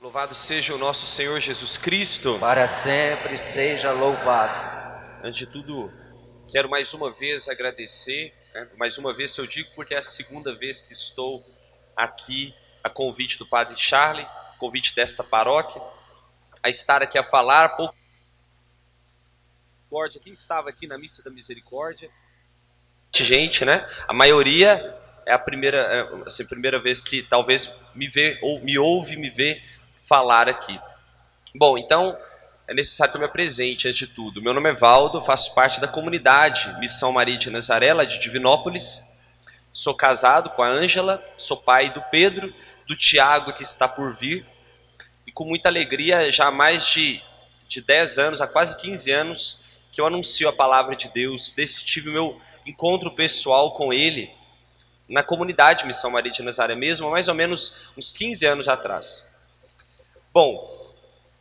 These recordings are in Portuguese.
Louvado seja o nosso Senhor Jesus Cristo. Para sempre seja louvado. Antes de tudo, quero mais uma vez agradecer, mais uma vez eu digo porque é a segunda vez que estou aqui a convite do Padre Charlie, convite desta paróquia, a estar aqui a falar pouco. Quem estava aqui na Missa da Misericórdia? Gente, né? A maioria é a primeira vez que talvez me vê ou me ouve me vê falar aqui. Bom, então é necessário que eu me apresente antes de tudo. Meu nome é Valdo, faço parte da comunidade Missão Maria de Nazaré, lá de Divinópolis. Sou casado com a Ângela, sou pai do Pedro, do Tiago que está por vir. E com muita alegria, já há mais de 10 anos, há quase 15 anos, que eu anuncio a palavra de Deus. Desde que tive meu encontro pessoal com ele na comunidade Missão Maria de Nazaré mesmo, há mais ou menos uns 15 anos atrás. Bom,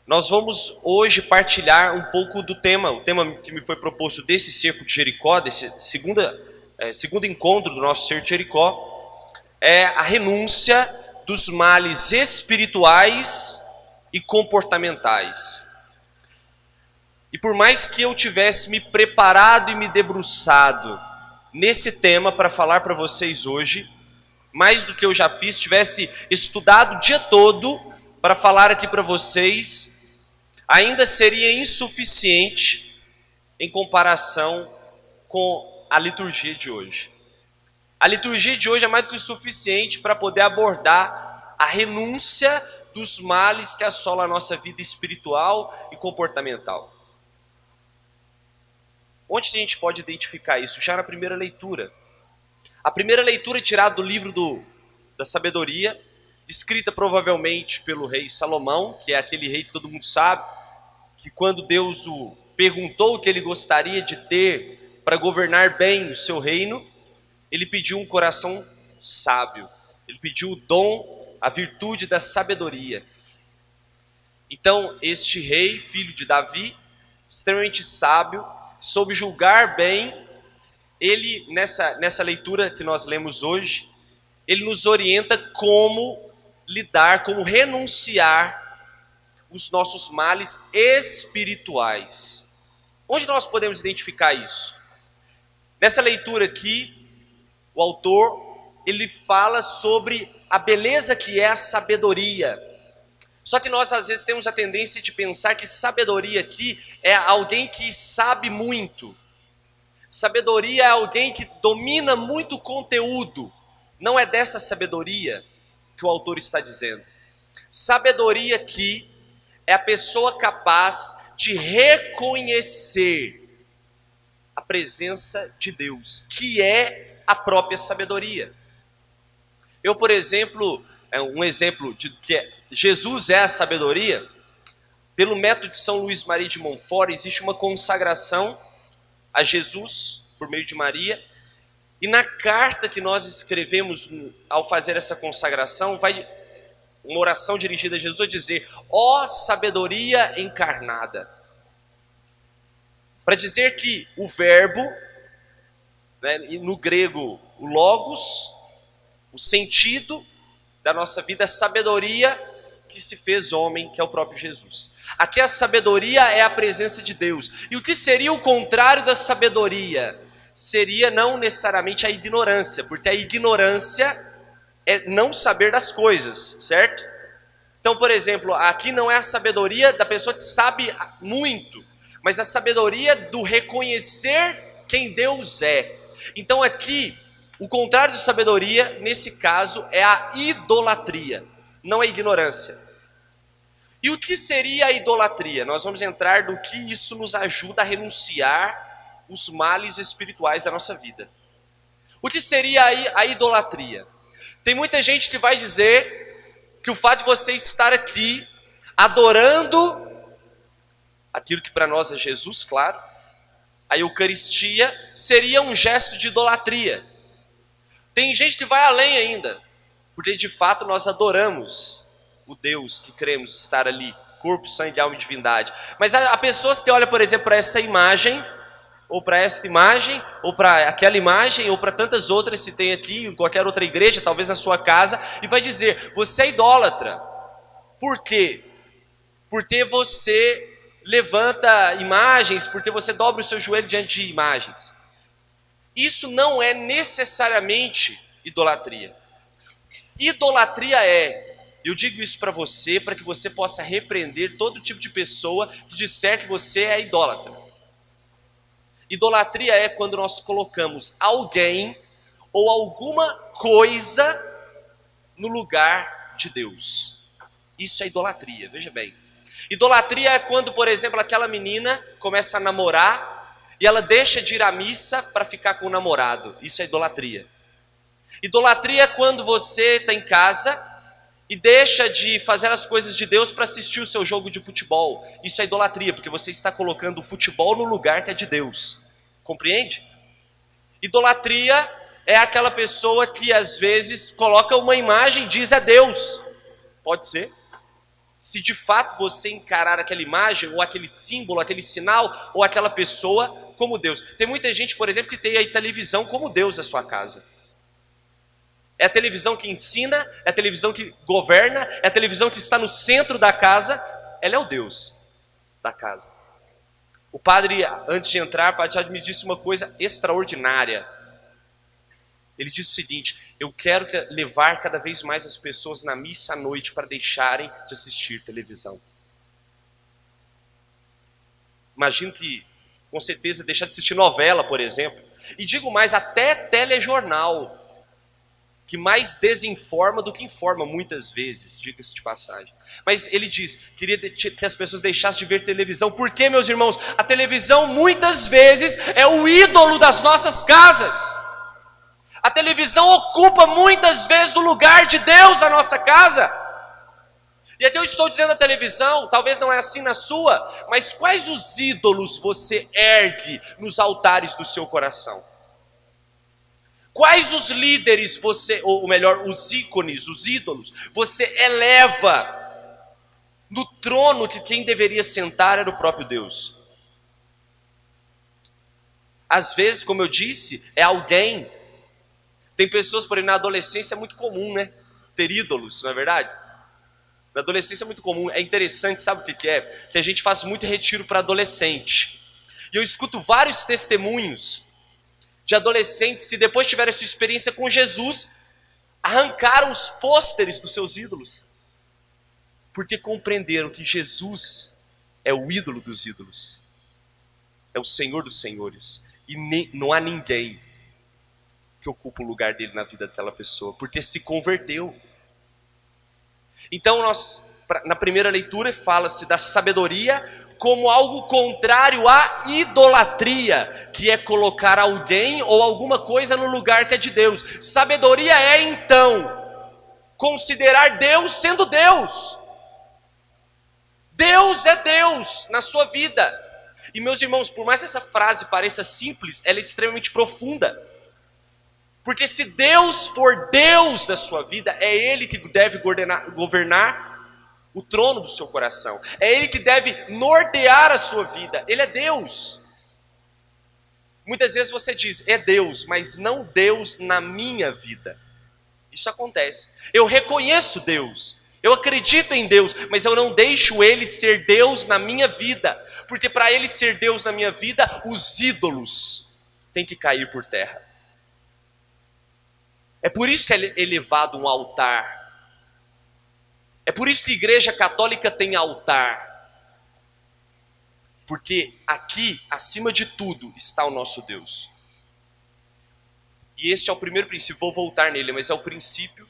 nós vamos hoje partilhar um pouco do tema, o tema que me foi proposto desse cerco de Jericó, desse segundo encontro do nosso cerco de Jericó, é a renúncia dos males espirituais e comportamentais. E por mais que eu tivesse me preparado e me debruçado nesse tema para falar para vocês hoje, mais do que eu já fiz, tivesse estudado o dia todo para falar aqui para vocês, ainda seria insuficiente em comparação com a liturgia de hoje. A liturgia de hoje é mais do que suficiente para poder abordar a renúncia dos males que assolam a nossa vida espiritual e comportamental. Onde a gente pode identificar isso? Já na primeira leitura. A primeira leitura é tirada do livro da sabedoria, escrita provavelmente pelo rei Salomão, que é aquele rei que todo mundo sabe, que quando Deus o perguntou o que ele gostaria de ter para governar bem o seu reino, ele pediu um coração sábio, ele pediu o dom, a virtude da sabedoria. Então, este rei, filho de Davi, extremamente sábio, soube julgar bem, ele, nessa leitura que nós lemos hoje, ele nos orienta como lidar, como renunciar os nossos males espirituais. Onde nós podemos identificar isso? Nessa leitura aqui, o autor, ele fala sobre a beleza que é a sabedoria. Só que nós às vezes temos a tendência de pensar que sabedoria aqui é alguém que sabe muito. Sabedoria é alguém que domina muito conteúdo. Não é dessa sabedoria que o autor está dizendo. Sabedoria aqui é a pessoa capaz de reconhecer a presença de Deus, que é a própria sabedoria. Eu, por exemplo, um exemplo de que Jesus é a sabedoria, pelo método de São Luís Maria de Montfort, existe uma consagração a Jesus, por meio de Maria, e na carta que nós escrevemos ao fazer essa consagração, vai uma oração dirigida a Jesus a dizer: ó sabedoria encarnada. Para dizer que o verbo, né, no grego o logos, o sentido da nossa vida, a sabedoria que se fez homem, que é o próprio Jesus. Aqui a sabedoria é a presença de Deus. E o que seria o contrário da sabedoria? Seria não necessariamente a ignorância, porque a ignorância é não saber das coisas, certo? Então, por exemplo, aqui não é a sabedoria da pessoa que sabe muito, mas a sabedoria do reconhecer quem Deus é. Então aqui, o contrário de sabedoria, nesse caso, é a idolatria, não a ignorância. E o que seria a idolatria? Nós vamos entrar no que isso nos ajuda a renunciar os males espirituais da nossa vida. O que seria a idolatria? Tem muita gente que vai dizer que o fato de você estar aqui adorando aquilo que para nós é Jesus, claro, a Eucaristia, seria um gesto de idolatria. Tem gente que vai além ainda, porque de fato nós adoramos o Deus que cremos estar ali, corpo, sangue, alma e divindade. Mas há pessoas que olham, por exemplo, para essa imagem, ou para esta imagem, ou para aquela imagem, ou para tantas outras que tem aqui, em qualquer outra igreja, talvez na sua casa, e vai dizer: você é idólatra. Por quê? Porque você levanta imagens, porque você dobra o seu joelho diante de imagens. Isso não é necessariamente idolatria. Idolatria eu digo isso para você, para que você possa repreender todo tipo de pessoa que disser que você é idólatra. Idolatria é quando nós colocamos alguém ou alguma coisa no lugar de Deus. Isso é idolatria, veja bem. Idolatria é quando, por exemplo, aquela menina começa a namorar e ela deixa de ir à missa para ficar com o namorado. Isso é idolatria. Idolatria é quando você está em casa e deixa de fazer as coisas de Deus para assistir o seu jogo de futebol. Isso é idolatria, porque você está colocando o futebol no lugar que é de Deus. Compreende? Idolatria é aquela pessoa que às vezes coloca uma imagem e diz é Deus. Pode ser. Se de fato você encarar aquela imagem, ou aquele símbolo, aquele sinal, ou aquela pessoa como Deus. Tem muita gente, por exemplo, que tem a televisão como Deus na sua casa. É a televisão que ensina, é a televisão que governa, é a televisão que está no centro da casa. Ela é o Deus da casa. O padre, antes de entrar, o padre Tiago me disse uma coisa extraordinária. Ele disse o seguinte: eu quero levar cada vez mais as pessoas na missa à noite para deixarem de assistir televisão. Imagino que, com certeza, deixar de assistir novela, por exemplo. E digo mais, até telejornal, que mais desinforma do que informa muitas vezes, diga-se de passagem. Mas ele diz, queria que as pessoas deixassem de ver televisão. Por quê, meus irmãos? A televisão muitas vezes é o ídolo das nossas casas. A televisão ocupa muitas vezes o lugar de Deus na nossa casa. E até eu estou dizendo a televisão, talvez não é assim na sua, mas quais os ídolos você ergue nos altares do seu coração? Quais os líderes você, ou melhor, os ícones, os ídolos, você eleva no trono que quem deveria sentar era o próprio Deus? Às vezes, como eu disse, é alguém. Tem pessoas, porém, na adolescência é muito comum, né? Ter ídolos, não é verdade? Na adolescência é muito comum, é interessante, sabe o que é? Que a gente faz muito retiro para adolescente. E eu escuto vários testemunhos de adolescentes que depois tiveram essa experiência com Jesus, arrancaram os pôsteres dos seus ídolos, porque compreenderam que Jesus é o ídolo dos ídolos, é o Senhor dos senhores, e não há ninguém que ocupa o lugar dele na vida daquela pessoa, porque se converteu. Então na primeira leitura fala-se da sabedoria como algo contrário à idolatria, que é colocar alguém ou alguma coisa no lugar que é de Deus. Sabedoria é então considerar Deus sendo Deus. Deus é Deus na sua vida. E meus irmãos, por mais que essa frase pareça simples, ela é extremamente profunda. Porque se Deus for Deus da sua vida, é Ele que deve governar o trono do seu coração. É Ele que deve nortear a sua vida. Ele é Deus. Muitas vezes você diz, é Deus, mas não Deus na minha vida. Isso acontece. Eu reconheço Deus, eu acredito em Deus, mas eu não deixo Ele ser Deus na minha vida. Porque para Ele ser Deus na minha vida, os ídolos têm que cair por terra. É por isso que é elevado um altar. É por isso que a Igreja Católica tem altar. Porque aqui, acima de tudo, está o nosso Deus. E este é o primeiro princípio, vou voltar nele, mas é o princípio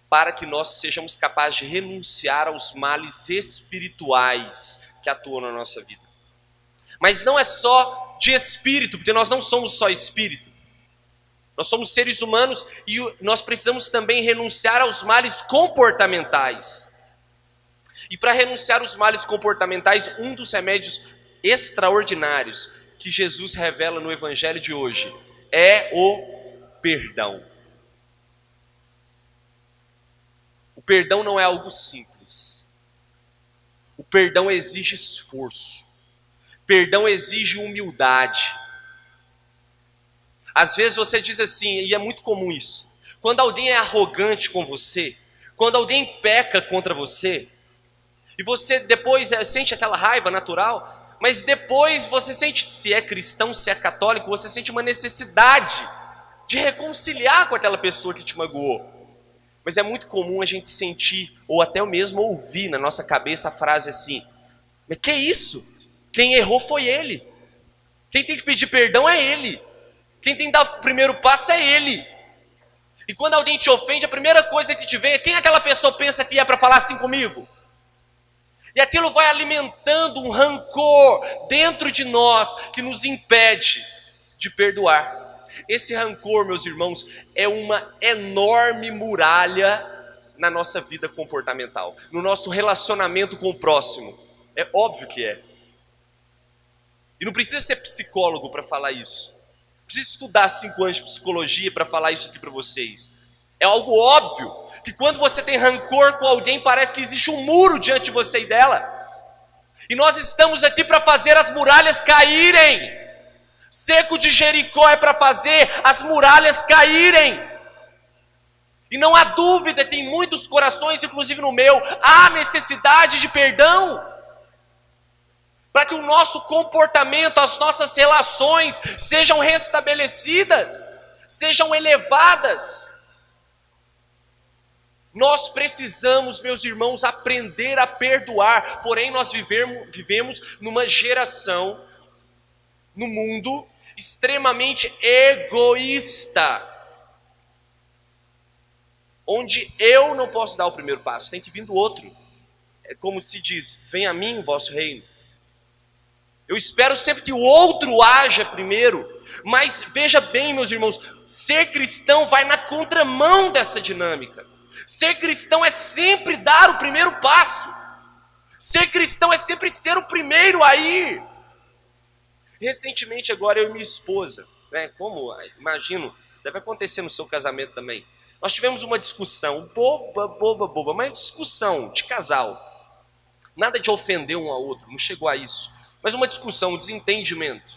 para que nós sejamos capazes de renunciar aos males espirituais que atuam na nossa vida. Mas não é só de espírito, porque nós não somos só espírito. Nós somos seres humanos e nós precisamos também renunciar aos males comportamentais. E para renunciar aos males comportamentais, um dos remédios extraordinários que Jesus revela no Evangelho de hoje é o perdão. O perdão não é algo simples. O perdão exige esforço. Perdão exige humildade. Às vezes você diz assim, e é muito comum isso, quando alguém é arrogante com você, quando alguém peca contra você, E você depois sente aquela raiva natural, mas depois você sente, se é cristão, se é católico, você sente uma necessidade de reconciliar com aquela pessoa que te magoou. Mas é muito comum a gente sentir, ou até mesmo ouvir na nossa cabeça a frase assim: mas que isso? Quem errou foi ele. Quem tem que pedir perdão é ele. Quem tem que dar o primeiro passo é ele. E quando alguém te ofende, a primeira coisa que te vem é: quem aquela pessoa pensa que é para falar assim comigo? E aquilo vai alimentando um rancor dentro de nós que nos impede de perdoar. Esse rancor, meus irmãos, é uma enorme muralha na nossa vida comportamental, no nosso relacionamento com o próximo. É óbvio que é. E não precisa ser psicólogo para falar isso. Não precisa estudar 5 anos de psicologia para falar isso aqui para vocês. É algo óbvio que quando você tem rancor com alguém, parece que existe um muro diante de você e dela. E nós estamos aqui para fazer as muralhas caírem. Cerco de Jericó é para fazer as muralhas caírem. E não há dúvida, tem muitos corações, inclusive no meu, há necessidade de perdão. Para que o nosso comportamento, as nossas relações sejam restabelecidas, sejam elevadas. Nós precisamos, meus irmãos, aprender a perdoar. Porém, nós vivemos numa geração, no mundo, extremamente egoísta. Onde eu não posso dar o primeiro passo, tem que vir do outro. É como se diz: venha a mim o vosso reino. Eu espero sempre que o outro haja primeiro. Mas veja bem, meus irmãos, ser cristão vai na contramão dessa dinâmica. Ser cristão é sempre dar o primeiro passo. Ser cristão é sempre ser o primeiro a ir. Recentemente agora eu e minha esposa, como imagino, deve acontecer no seu casamento também. Nós tivemos uma discussão, boba, mas discussão de casal. Nada de ofender um ao outro, não chegou a isso. Mas uma discussão, um desentendimento.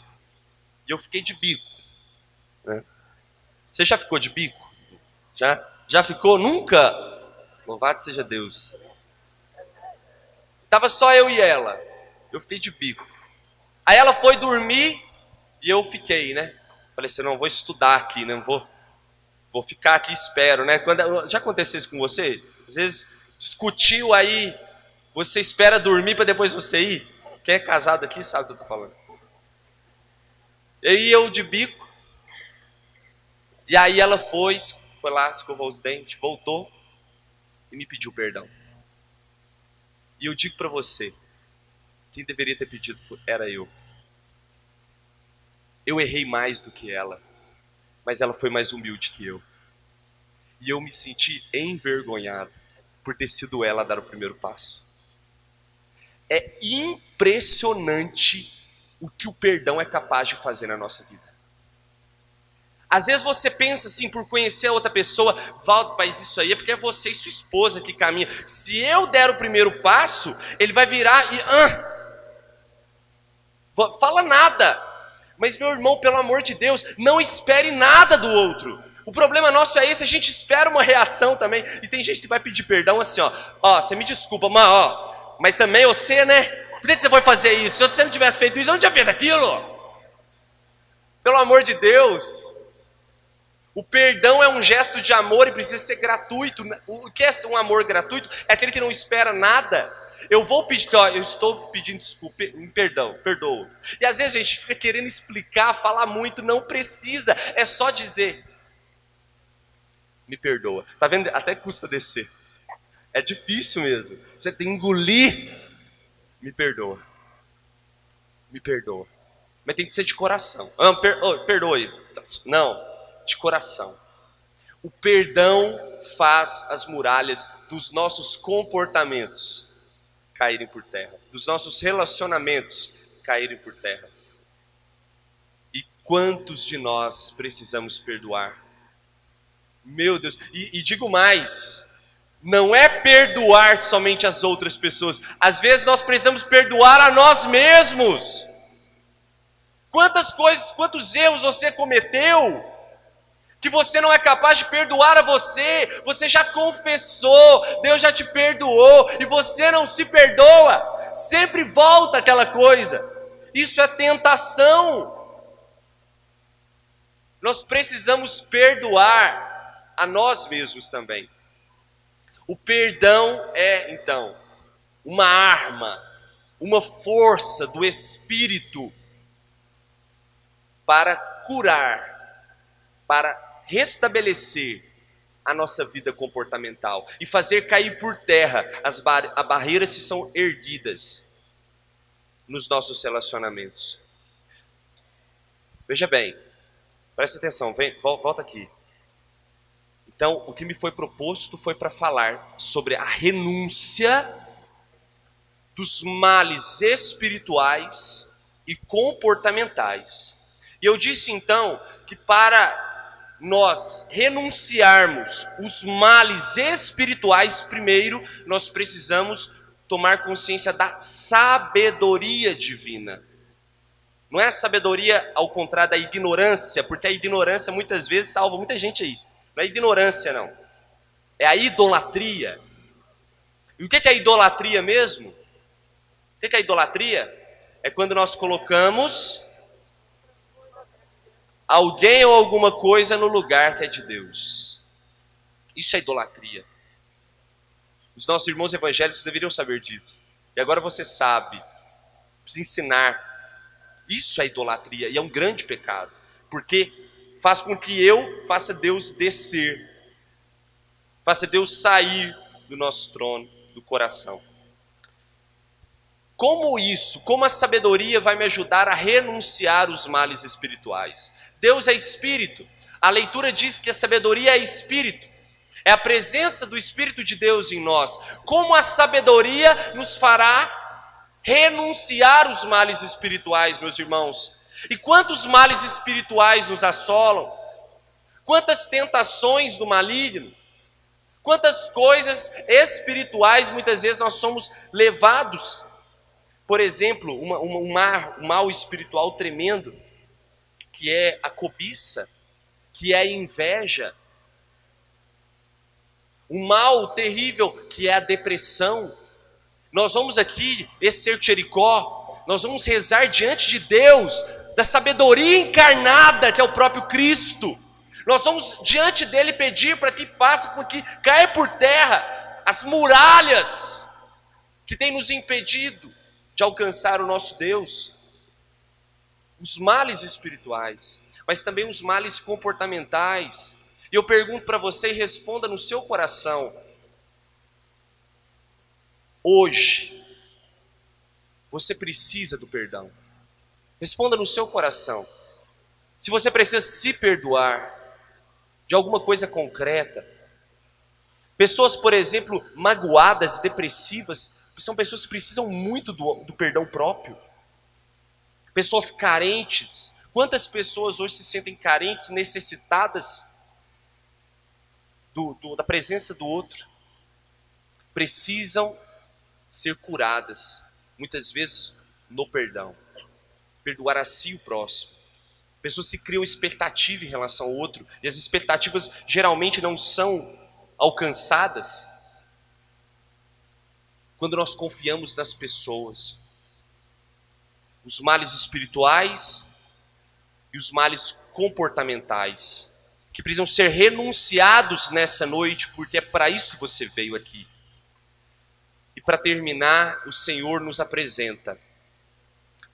E eu fiquei de bico. Você já ficou de bico? Já ficou? Nunca? Louvado seja Deus. Tava só eu e ela. Eu fiquei de bico. Aí ela foi dormir e eu fiquei, Falei assim: não, vou estudar aqui, Vou ficar aqui e espero, já aconteceu isso com você? Às vezes discutiu aí, você espera dormir para depois você ir. Quem é casado aqui sabe o que eu estou falando. E aí eu de bico. E aí ela foi lá, escovou os dentes, voltou e me pediu perdão. E eu digo para você, quem deveria ter pedido era eu. Eu errei mais do que ela, mas ela foi mais humilde que eu. E eu me senti envergonhado por ter sido ela a dar o primeiro passo. É impressionante o que o perdão é capaz de fazer na nossa vida. Às vezes você pensa assim, por conhecer a outra pessoa: Valdo, mas isso aí é porque é você e sua esposa que caminham. Se eu der o primeiro passo, ele vai virar e... fala nada. Mas meu irmão, pelo amor de Deus, não espere nada do outro. O problema nosso é esse, a gente espera uma reação também. E tem gente que vai pedir perdão assim, você me desculpa, mas também você, por que você foi fazer isso? Se você não tivesse feito isso, eu não tinha feito aquilo. Pelo amor de Deus. O perdão é um gesto de amor e precisa ser gratuito. O que é um amor gratuito? É aquele que não espera nada. Eu vou pedir, eu estou pedindo desculpa, perdão, perdoa. E às vezes a gente fica querendo explicar, falar muito, não precisa. É só dizer: me perdoa. Tá vendo? Até custa descer. É difícil mesmo. Você tem que engolir. Me perdoa. Me perdoa. Mas tem que ser de coração. Perdoe. Não, de coração. O perdão faz as muralhas dos nossos comportamentos caírem por terra. Dos nossos relacionamentos caírem por terra. E quantos de nós precisamos perdoar? Meu Deus. E digo mais. Não é perdoar somente as outras pessoas. Às vezes nós precisamos perdoar a nós mesmos. Quantas coisas, quantos erros você cometeu que você não é capaz de perdoar a você, você já confessou, Deus já te perdoou, e você não se perdoa, sempre volta aquela coisa. Isso é tentação. Nós precisamos perdoar a nós mesmos também. O perdão é, então, uma arma, uma força do Espírito para curar, para restabelecer a nossa vida comportamental e fazer cair por terra as barreiras que são erguidas nos nossos relacionamentos. Veja bem, presta atenção, volta aqui. Então, o que me foi proposto foi para falar sobre a renúncia dos males espirituais e comportamentais. E eu disse então que para nós renunciarmos os males espirituais primeiro, nós precisamos tomar consciência da sabedoria divina. Não é a sabedoria ao contrário da ignorância, porque a ignorância muitas vezes salva muita gente aí. Não é ignorância não, é a idolatria. E o que é a idolatria mesmo? O que é a idolatria? É quando nós colocamos alguém ou alguma coisa no lugar que é de Deus. Isso é idolatria. Os nossos irmãos evangélicos deveriam saber disso. E agora você sabe. Precisa ensinar. Isso é idolatria e é um grande pecado. Porque faz com que eu faça Deus descer. Faça Deus sair do nosso trono, do coração. Como a sabedoria vai me ajudar a renunciar os males espirituais? Deus é espírito. A leitura diz que a sabedoria é espírito. É a presença do Espírito de Deus em nós. Como a sabedoria nos fará renunciar os males espirituais, meus irmãos? E quantos males espirituais nos assolam? Quantas tentações do maligno? Quantas coisas espirituais muitas vezes nós somos levados? Por exemplo, um mal espiritual tremendo, que é a cobiça, que é a inveja. Um mal terrível, que é a depressão. Nós vamos aqui, esse ser Jericó, nós vamos rezar diante de Deus, da sabedoria encarnada, que é o próprio Cristo. Nós vamos diante dele pedir para que faça com que caia por terra as muralhas que tem nos impedido de alcançar o nosso Deus. Os males espirituais, mas também os males comportamentais. E eu pergunto para você e responda no seu coração. Hoje, você precisa do perdão. Responda no seu coração. Se você precisa se perdoar de alguma coisa concreta. Pessoas, por exemplo, magoadas, depressivas, são pessoas que precisam muito do perdão próprio. Pessoas carentes. Quantas pessoas hoje se sentem carentes, necessitadas da presença do outro? Precisam ser curadas, muitas vezes no perdão. Perdoar a si e o próximo. Pessoas que criam expectativa em relação ao outro, e as expectativas geralmente não são alcançadas quando nós confiamos nas pessoas. Os males espirituais e os males comportamentais, que precisam ser renunciados nessa noite, porque é para isso que você veio aqui. E para terminar, o Senhor nos apresenta.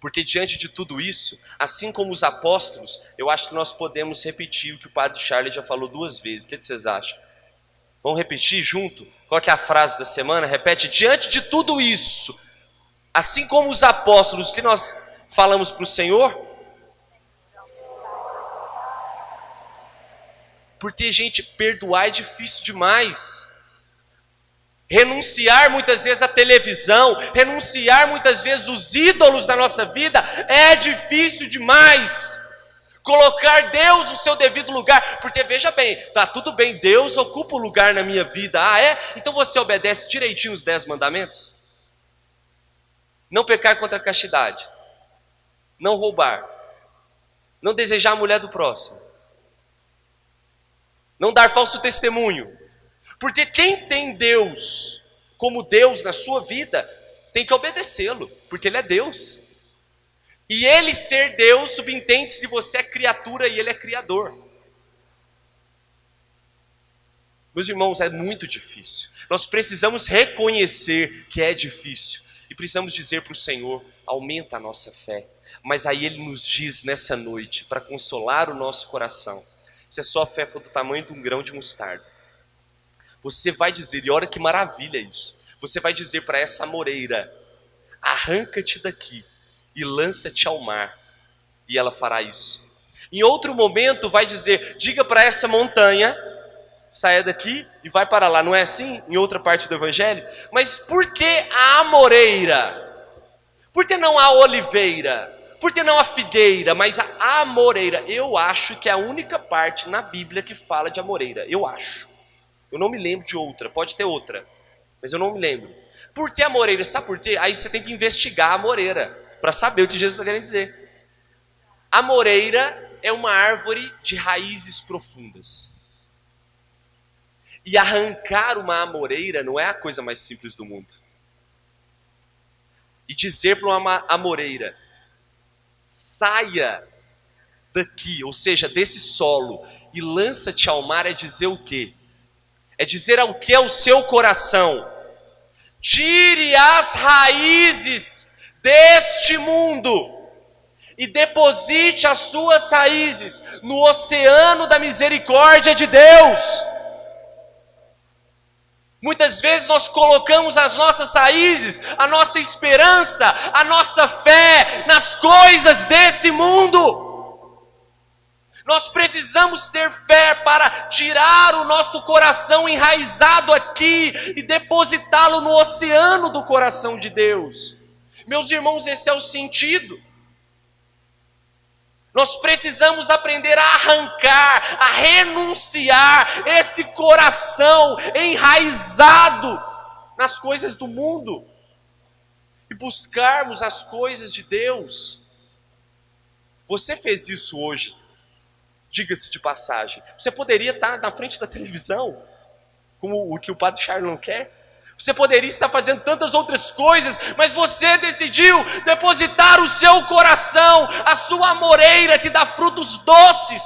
Porque diante de tudo isso, assim como os apóstolos, eu acho que nós podemos repetir o que o Padre Charles já falou 2 vezes. O que vocês acham? Vamos repetir junto? Qual que é a frase da semana? Repete: diante de tudo isso, assim como os apóstolos que nós falamos para o Senhor. Porque, gente, perdoar é difícil demais. Renunciar muitas vezes à televisão, renunciar muitas vezes os ídolos da nossa vida é difícil demais. Colocar Deus no seu devido lugar, porque veja bem, tá tudo bem, Deus ocupa o lugar na minha vida. Ah, é? Então você obedece direitinho os 10 mandamentos? Não pecar contra a castidade, não roubar, não desejar a mulher do próximo, Não dar falso testemunho. Porque quem tem Deus como Deus na sua vida, tem que obedecê-lo, porque Ele é Deus. E Ele ser Deus subentende-se que você é criatura e Ele é Criador. Meus irmãos, é muito difícil. Nós precisamos reconhecer que é difícil. E precisamos dizer para o Senhor, aumenta a nossa fé. Mas aí Ele nos diz nessa noite, para consolar o nosso coração, se a sua fé for do tamanho de um grão de mostarda, você vai dizer, e olha que maravilha isso, você vai dizer para essa amoreira, arranca-te daqui e lança-te ao mar, e ela fará isso. Em outro momento vai dizer, diga para essa montanha, saia daqui e vai para lá. Não é assim em outra parte do evangelho? Mas por que a amoreira? Por que não a oliveira? Por que não a figueira, mas a amoreira? Eu acho que é a única parte na Bíblia que fala de amoreira, eu acho. Eu não me lembro de outra, pode ter outra, mas eu não me lembro. Por que a moreira? Sabe por quê? Aí você tem que investigar a moreira, para saber o que Jesus está querendo dizer. A moreira é uma árvore de raízes profundas. E arrancar uma amoreira não é a coisa mais simples do mundo. E dizer para uma amoreira, saia daqui, ou seja, desse solo, e lança-te ao mar, é dizer o quê? É dizer ao que é o seu coração, tire as raízes deste mundo e deposite as suas raízes no oceano da misericórdia de Deus. Muitas vezes nós colocamos as nossas raízes, a nossa esperança, a nossa fé nas coisas desse mundo. Nós precisamos ter fé para tirar o nosso coração enraizado aqui e depositá-lo no oceano do coração de Deus. Meus irmãos, esse é o sentido. Nós precisamos aprender a arrancar, a renunciar esse coração enraizado nas coisas do mundo e buscarmos as coisas de Deus. Você fez isso hoje. Diga-se de passagem, você poderia estar na frente da televisão, como o que o padre Charlon quer. Você poderia estar fazendo tantas outras coisas, mas você decidiu depositar o seu coração, a sua amoreira que dá frutos doces,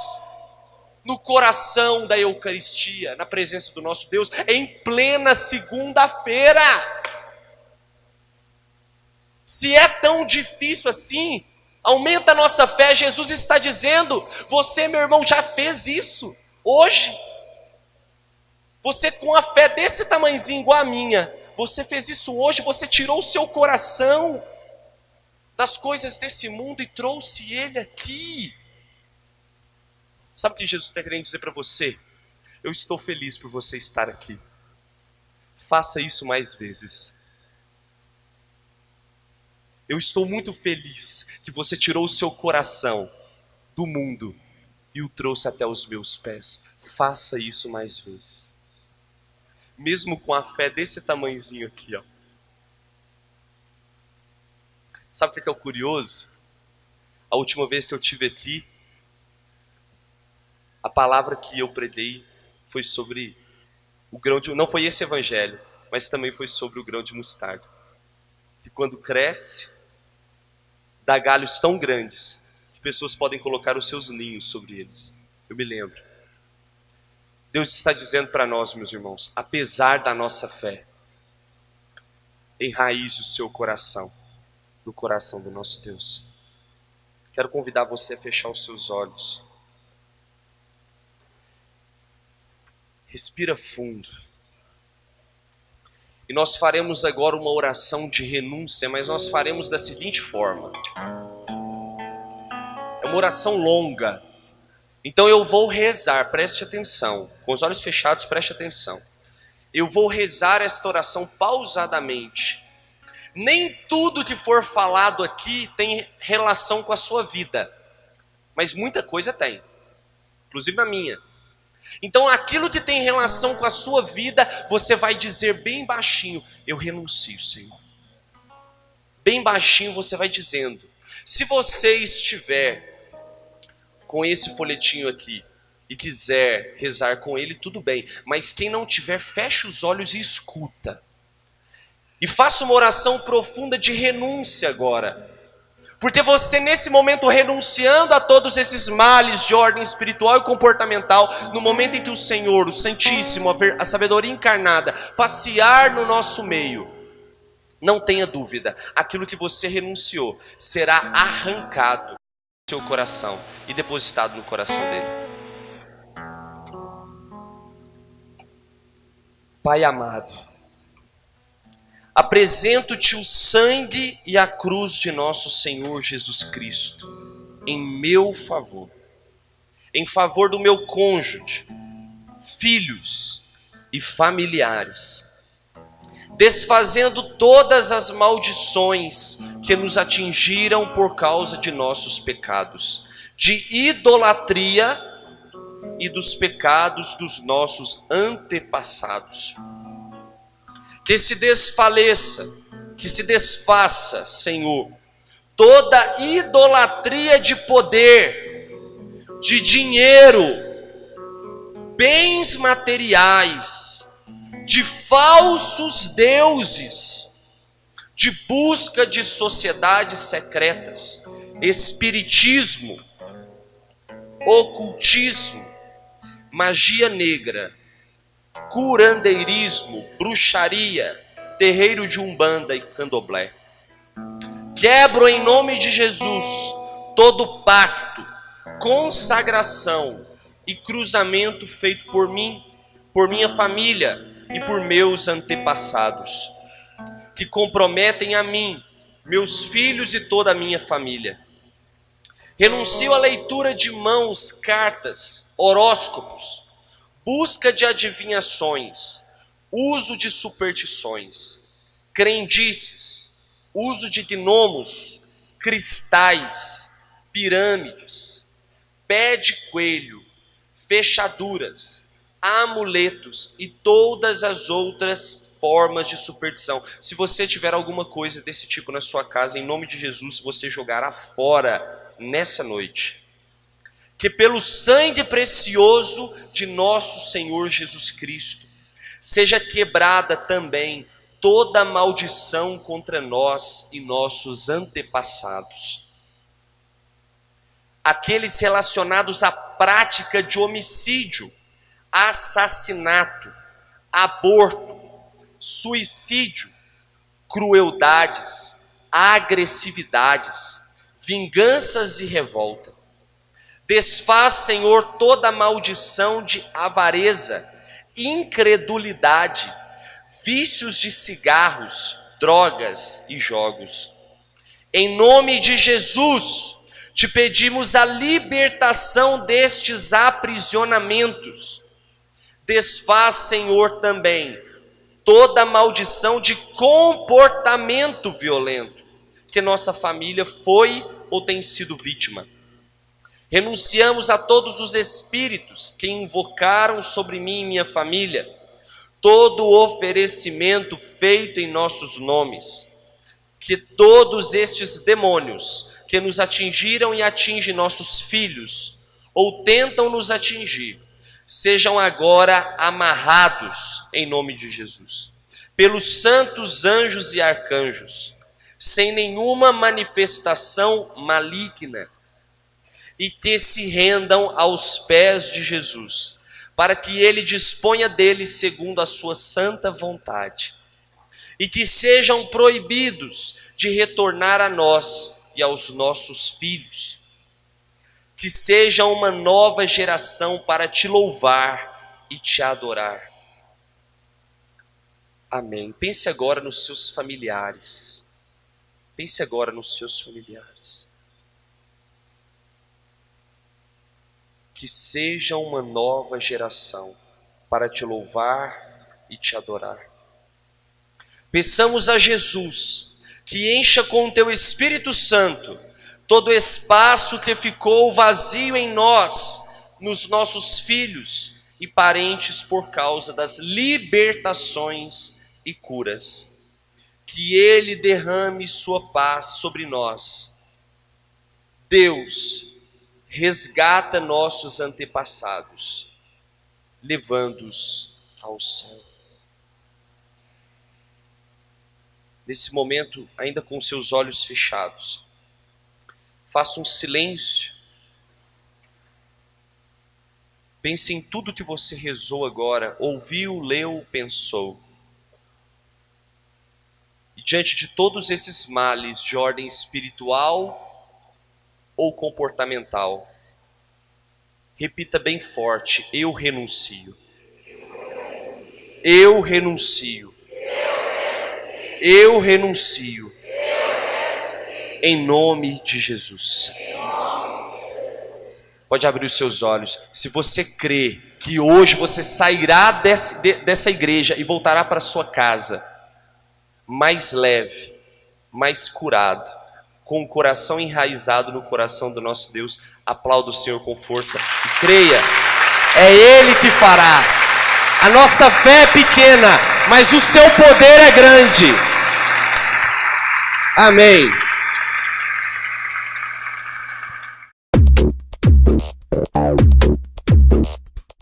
no coração da Eucaristia, na presença do nosso Deus, em plena segunda-feira. Se é tão difícil assim, aumenta a nossa fé. Jesus está dizendo, você, meu irmão, já fez isso hoje. Você com a fé desse tamanhozinho igual a minha, você fez isso hoje, você tirou o seu coração das coisas desse mundo e trouxe ele aqui. Sabe o que Jesus está querendo dizer para você? Eu estou feliz por você estar aqui. Faça isso mais vezes. Eu estou muito feliz que você tirou o seu coração do mundo e o trouxe até os meus pés. Faça isso mais vezes. Mesmo com a fé desse tamanhozinho aqui, ó. Sabe o que é o curioso? A última vez que eu estive aqui, a palavra que eu preguei foi sobre o grão de... Não foi esse evangelho, mas também foi sobre o grão de mostarda. Que quando cresce, dá galhos tão grandes que pessoas podem colocar os seus ninhos sobre eles. Eu me lembro. Deus está dizendo para nós, meus irmãos, apesar da nossa fé, enraize o seu coração no coração do nosso Deus. Quero convidar você a fechar os seus olhos. Respira fundo. E nós faremos agora uma oração de renúncia, mas nós faremos da seguinte forma. É uma oração longa. Então eu vou rezar, preste atenção. Com os olhos fechados, preste atenção. Eu vou rezar esta oração pausadamente. Nem tudo que for falado aqui tem relação com a sua vida. Mas muita coisa tem. Inclusive a minha. Então aquilo que tem relação com a sua vida, você vai dizer bem baixinho, eu renuncio, Senhor. Bem baixinho você vai dizendo. Se você estiver com esse folhetinho aqui, e quiser rezar com ele, tudo bem. Mas quem não tiver, feche os olhos e escuta. E faça uma oração profunda de renúncia agora. Porque você nesse momento renunciando a todos esses males de ordem espiritual e comportamental, no momento em que o Senhor, o Santíssimo, a sabedoria encarnada, passear no nosso meio, não tenha dúvida, aquilo que você renunciou será arrancado do seu coração e depositado no coração dele. Pai amado, apresento-te o sangue e a cruz de nosso Senhor Jesus Cristo, em meu favor, em favor do meu cônjuge, filhos e familiares, desfazendo todas as maldições que nos atingiram por causa de nossos pecados, de idolatria e dos pecados dos nossos antepassados. Que se desfaleça, que se desfaça, Senhor, toda idolatria de poder, de dinheiro, bens materiais, de falsos deuses, de busca de sociedades secretas, espiritismo, ocultismo, magia negra, curandeirismo, bruxaria, terreiro de umbanda e candomblé. Quebro em nome de Jesus todo pacto, consagração e cruzamento feito por mim, por minha família e por meus antepassados, que comprometem a mim, meus filhos e toda a minha família. Renuncio à leitura de mãos, cartas, horóscopos, busca de adivinhações, uso de superstições, crendices, uso de gnomos, cristais, pirâmides, pé de coelho, fechaduras, amuletos e todas as outras formas de superstição. Se você tiver alguma coisa desse tipo na sua casa, em nome de Jesus, você jogará fora nessa noite. Que pelo sangue precioso de nosso Senhor Jesus Cristo, seja quebrada também toda maldição contra nós e nossos antepassados. Aqueles relacionados à prática de homicídio, assassinato, aborto, suicídio, crueldades, agressividades, vinganças e revolta. Desfaz, Senhor, toda maldição de avareza, incredulidade, vícios de cigarros, drogas e jogos. Em nome de Jesus, te pedimos a libertação destes aprisionamentos. Desfaz, Senhor, também toda maldição de comportamento violento que nossa família foi ou tem sido vítima. Renunciamos a todos os espíritos que invocaram sobre mim e minha família todo o oferecimento feito em nossos nomes. Que todos estes demônios que nos atingiram e atingem nossos filhos, ou tentam nos atingir, sejam agora amarrados em nome de Jesus, pelos santos anjos e arcanjos, sem nenhuma manifestação maligna, e que se rendam aos pés de Jesus, para que ele disponha deles segundo a sua santa vontade, e que sejam proibidos de retornar a nós e aos nossos filhos. Que seja uma nova geração para te louvar e te adorar. Amém. Pense agora nos seus familiares. Pense agora nos seus familiares. Que seja uma nova geração para te louvar e te adorar. Peçamos a Jesus que encha com o teu Espírito Santo todo espaço que ficou vazio em nós, nos nossos filhos e parentes por causa das libertações e curas. Que Ele derrame sua paz sobre nós. Deus, resgata nossos antepassados, levando-os ao céu. Nesse momento, ainda com seus olhos fechados, faça um silêncio. Pense em tudo que você rezou agora, ouviu, leu, pensou. E diante de todos esses males de ordem espiritual ou comportamental, repita bem forte: eu renuncio. Eu renuncio. Eu renuncio. Em nome de Jesus. Pode abrir os seus olhos. Se você crê que hoje você sairá dessa igreja e voltará para sua casa mais leve, mais curado, com o coração enraizado no coração do nosso Deus, aplauda o Senhor com força e creia, é Ele que fará. A nossa fé é pequena, mas o seu poder é grande. Amém.